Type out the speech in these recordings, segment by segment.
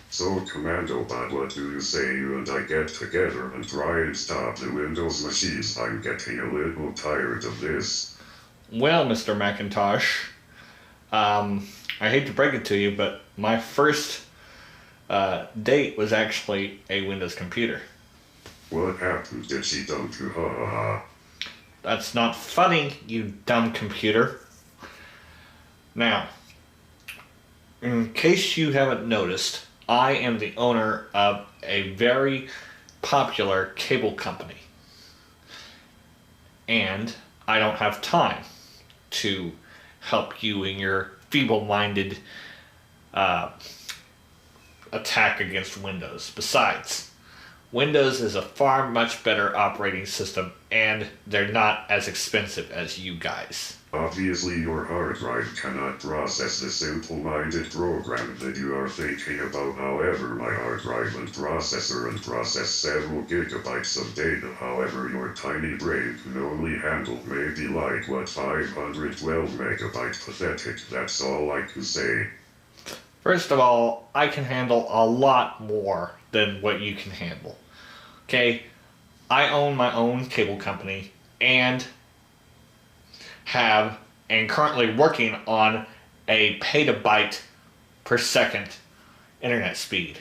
So, commandobot, what do you say you and I get together and try and stop the Windows machines? I'm getting a little tired of this. Well, Mr. Macintosh, I hate to break it to you, but my first date was actually a Windows computer. What happened? Did she dump you? Ha ha ha. That's not funny, you dumb computer. Now, in case you haven't noticed, I am the owner of a very popular cable company. And I don't have time to help you in your feeble-minded attack against Windows. Besides, Windows is a far much better operating system, and they're not as expensive as you guys. Obviously, your hard drive cannot process the simple-minded program that you are thinking about. However, my hard drive and processor and process several gigabytes of data. However, your tiny brain can only handle maybe like 512 megabytes. Pathetic. That's all I can say. First of all, I can handle a lot more than what you can handle. Okay? I own my own cable company and have and currently working on a petabyte per second internet speed.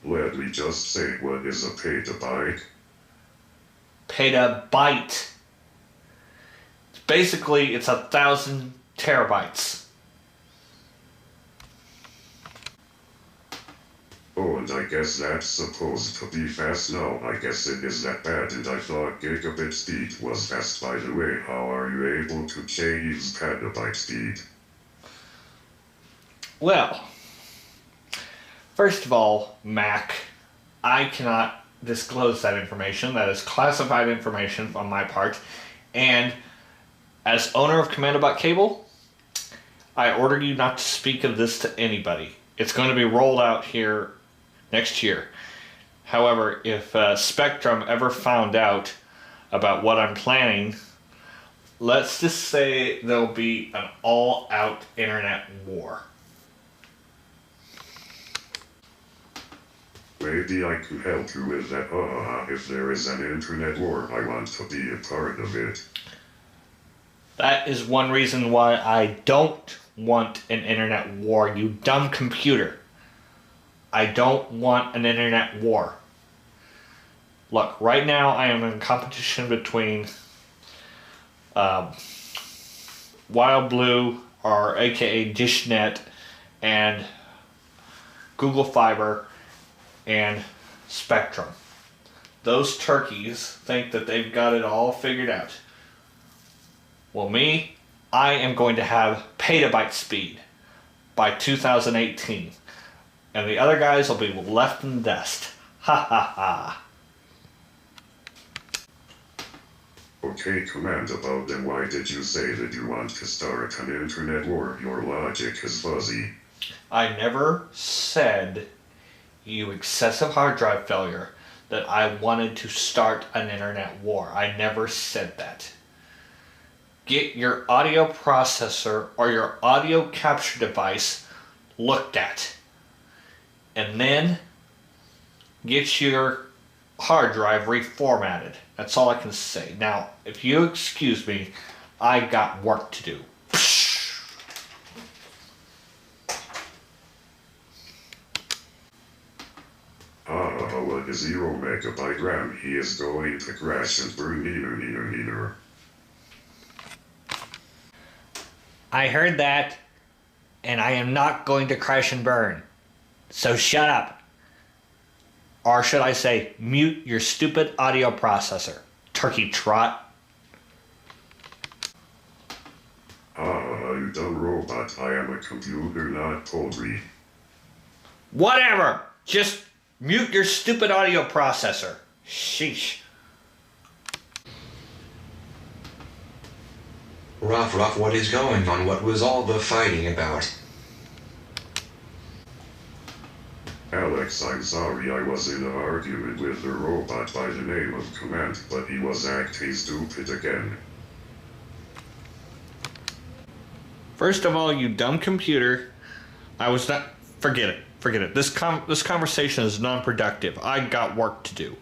Let me just say, what is a petabyte? Petabyte. Basically, it's 1,000 terabytes. Oh, and I guess that's supposed to be fast now. I guess it is that bad, and I thought gigabit speed was fast. By the way, how are you able to change petabyte speed? Well, first of all, Mac, I cannot disclose that information. That is classified information on my part. And as owner of commandobot Cable, I order you not to speak of this to anybody. It's going to be rolled out here next year. However, if Spectrum ever found out about what I'm planning, let's just say there'll be an all-out internet war. Maybe I could help you with that. If there is an internet war, I want to be a part of it. That is one reason why I don't want an internet war, you dumb computer. I don't want an internet war. Look, right now I am in competition between Wild Blue, or aka DishNet, and Google Fiber and Spectrum. Those turkeys think that they've got it all figured out. Well, me, I am going to have petabyte speed by 2018. And the other guys will be left in the dust. Ha ha ha. Okay, commandobot, then why did you say that you want to start an internet war? Your logic is fuzzy. I never said, you excessive hard drive failure, that I wanted to start an internet war. I never said that. Get your audio processor or your audio capture device looked at. And then get your hard drive reformatted. That's all I can say. Now, if you excuse me, I got work to do. With a 0 megabyte RAM, he is going to crash and burn neither. I heard that, and I am not going to crash and burn. So shut up. Or should I say, mute your stupid audio processor, turkey trot. You dumb robot, I am a computer, not poultry. Whatever! Just mute your stupid audio processor. Sheesh. Ruff, what is going on? What was all the fighting about? Alex, I'm sorry, I was in an argument with the robot by the name of Command, but he was acting stupid again. First of all, you dumb computer, I was not. Forget it. Forget it. This conversation is non-productive. I got work to do.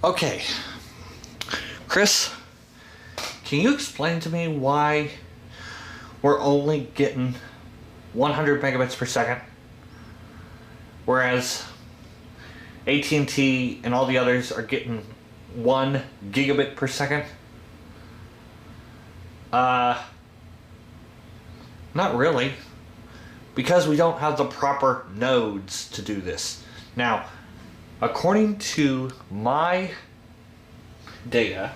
Okay. Chris, can you explain to me why we're only getting 100 megabits per second, whereas AT&T and all the others are getting 1 gigabit per second? Not really, because we don't have the proper nodes to do this. Now, according to my data,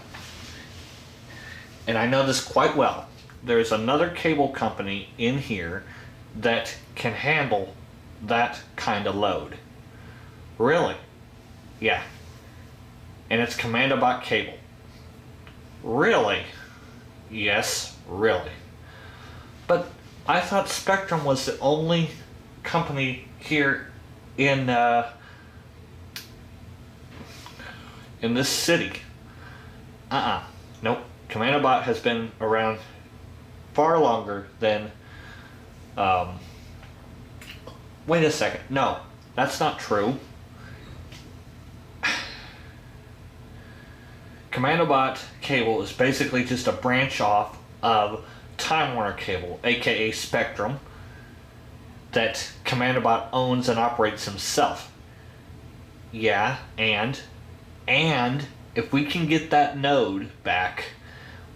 and I know this quite well, there's another cable company in here that can handle that kind of load. Really? Yeah. And it's commandobot cable. Really? Yes, really. But I thought Spectrum was the only company here in this city. Nope. commandobot has been around far longer than wait a second. No, that's not true. commandobot cable is basically just a branch off of Time Warner Cable, aka Spectrum, that commandobot owns and operates himself. Yeah, and if we can get that node back,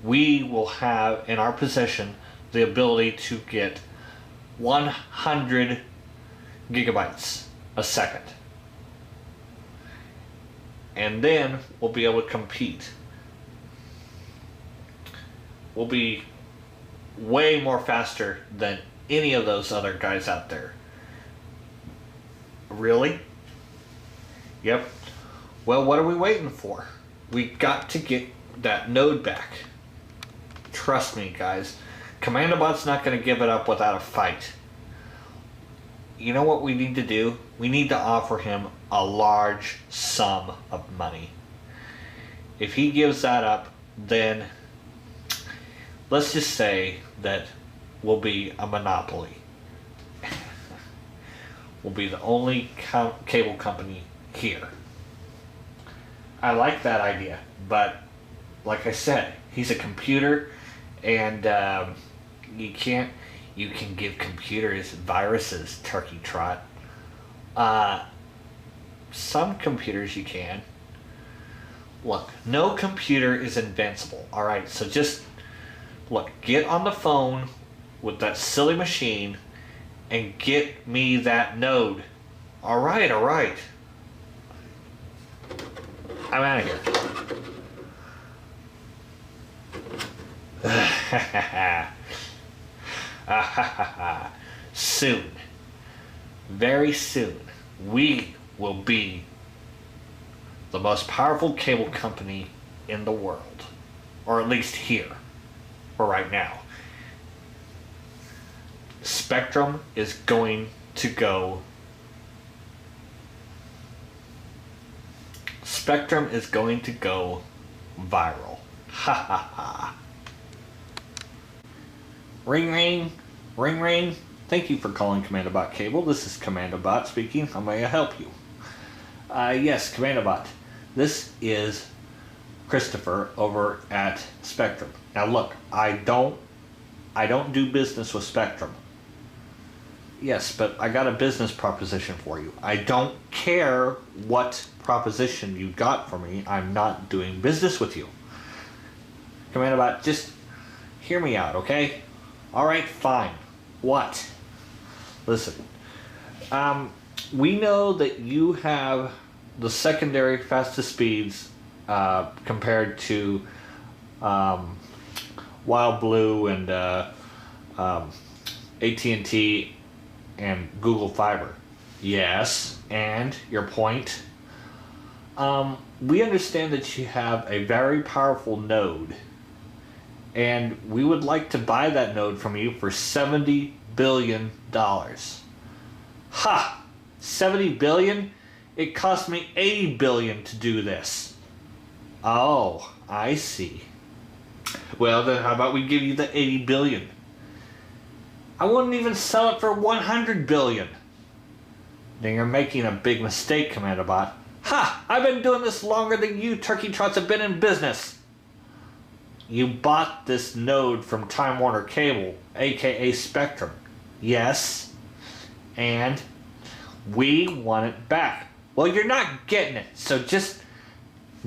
we will have in our possession the ability to get 100 gigabytes a second. And then we'll be able to compete. We'll be way more faster than any of those other guys out there. Really? Yep. Well, what are we waiting for? We got to get that node back. Trust me, guys. commandobot's not going to give it up without a fight. You know what we need to do? We need to offer him a large sum of money. If he gives that up, then let's just say that we'll be a monopoly. We'll be the only cable company here. I like that idea, but like I said, he's a computer, and you can give computers viruses, turkey trot. Some computers you can. Look, no computer is invincible. Alright, so just look, get on the phone with that silly machine and get me that node. Alright. I'm out of here. Soon, very soon, we will be the most powerful cable company in the world. Or at least here, for right now. Spectrum is going to go viral. Ha ha ha. Ring ring, ring ring. Thank you for calling commandobot Cable. This is commandobot speaking. How may I help you? Yes, commandobot. This is Christopher over at Spectrum. Now look, I don't do business with Spectrum. Yes, but I got a business proposition for you. I don't care what proposition you got for me. I'm not doing business with you. commandobot, just hear me out, okay? Alright, fine. What? Listen. We know that you have the secondary fastest speeds compared to Wild Blue and AT&T and Google Fiber. Yes, and your point. We understand that you have a very powerful node, and we would like to buy that node from you for $70 billion. Ha! 70 billion? It cost me 80 billion to do this. Oh, I see. Well, then how about we give you the 80 billion? I wouldn't even sell it for 100 billion. Then you're making a big mistake, commandobot. Ha! I've been doing this longer than you turkey trots have been in business. You bought this node from Time Warner Cable, aka Spectrum. Yes. And we want it back. Well, you're not getting it, so just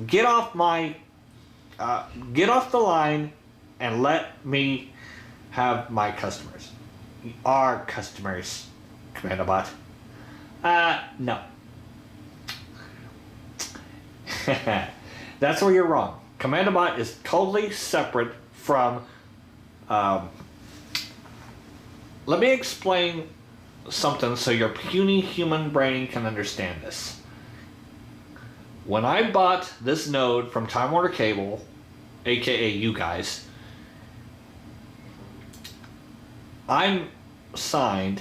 get off the line and let me have my customers. Our customers, commandobot. No. That's where you're wrong. commandobot is totally separate from... let me explain something so your puny human brain can understand this. When I bought this node from Time Warner Cable, aka you guys, I'm signed,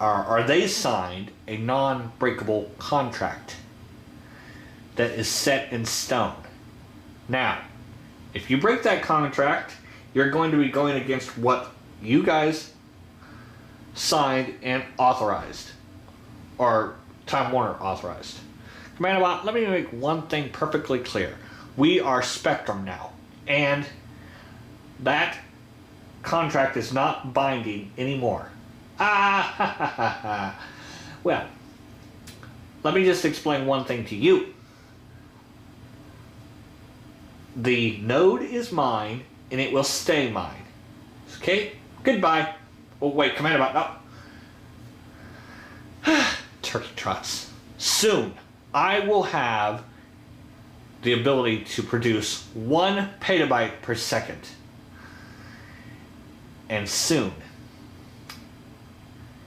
or they signed, a non-breakable contract that is set in stone. Now, if you break that contract, you're going to be going against what you guys signed and authorized, or Time Warner authorized. commandobot, let me make one thing perfectly clear. We are Spectrum now, and that contract is not binding anymore. Well, let me just explain one thing to you. The node is mine, and it will stay mine. Okay? Goodbye. Oh, wait, commandobot, no. Turkey trots. Soon, I will have the ability to produce 1 petabyte per second. And soon,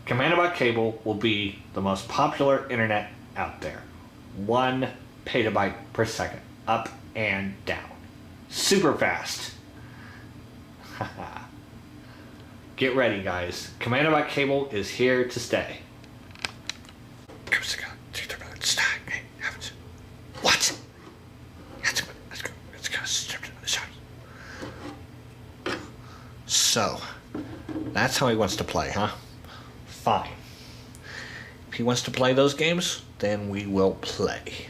commandobot Cable will be the most popular internet out there. 1 petabyte per second, up and down. Super fast. Get ready, guys. commandobot Cable is here to stay. What? So, that's how he wants to play, huh? Fine. If he wants to play those games, then we will play.